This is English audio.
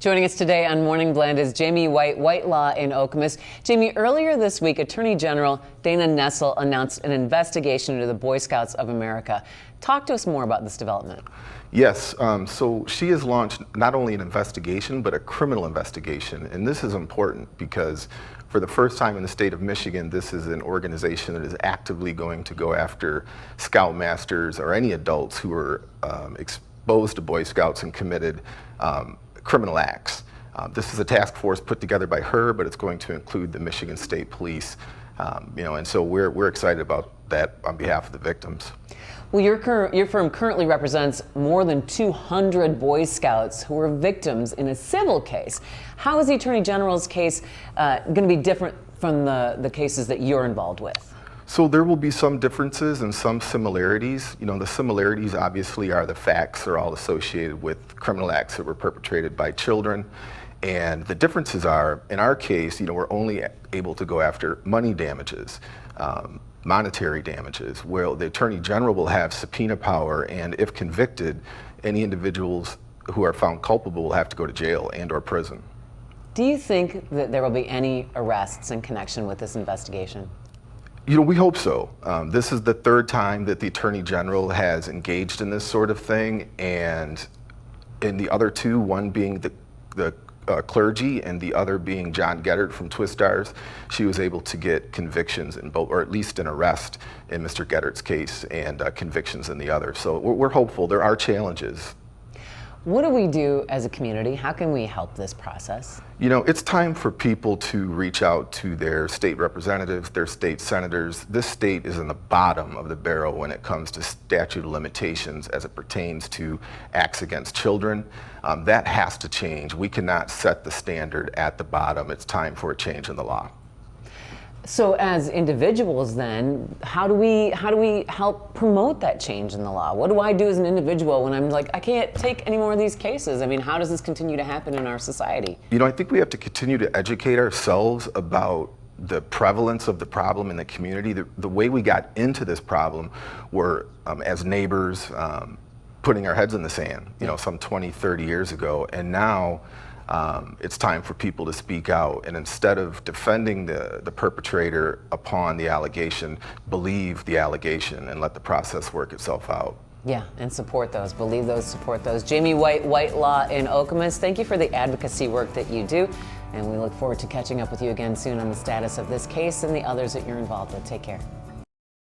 Joining us today on Morning Blend is Jamie White, White Law in Okemos. Jamie, earlier this week, Attorney General Dana Nessel announced an investigation into the Boy Scouts of America. Talk to us more about this development. Yes, so she has launched not only an investigation, but a criminal investigation. And this is important because for the first time in the state of Michigan, this is an organization that is actively going to go after scoutmasters or any adults who are exposed to Boy Scouts and committed criminal acts. This is a task force put together by her, but it's going to include the Michigan State Police, and so we're excited about that on behalf of the victims. Well, your firm currently represents more than 200 Boy Scouts who were victims in a civil case. How is the Attorney General's case going to be different from the cases that you're involved with? So there will be some differences and some similarities. The similarities obviously are the facts are all associated with criminal acts that were perpetrated by children. And the differences are, in our case, we're only able to go after money damages, monetary damages, where the Attorney General will have subpoena power, and if convicted, any individuals who are found culpable will have to go to jail and or prison. Do you think that there will be any arrests in connection with this investigation? We hope so. This is the third time that the Attorney General has engaged in this sort of thing, and in the other two, one being the clergy and the other being John Geddert from Twistars, she was able to get convictions in both, or at least an arrest in Mr. Geddert's case and convictions in the other. So we're hopeful. There are challenges. What do we do as a community? How can we help this process? It's time for people to reach out to their state representatives, their state senators. This state is in the bottom of the barrel when it comes to statute of limitations as it pertains to acts against children. That has to change. We cannot set the standard at the bottom. It's time for a change in the law. So as individuals then, how do we help promote that change in the law? What do I do as an individual when I'm like, I can't take any more of these cases? I mean, how does this continue to happen in our society? I think we have to continue to educate ourselves about the prevalence of the problem in the community. The way we got into this problem were as neighbors putting our heads in the sand, some 20, 30 years ago. And now it's time for people to speak out, and instead of defending the perpetrator upon the allegation, believe the allegation and let the process work itself out. Yeah, and support those, believe those, support those. Jamie White, White Law in Okemos, thank you for the advocacy work that you do, and we look forward to catching up with you again soon on the status of this case and the others that you're involved with. Take care.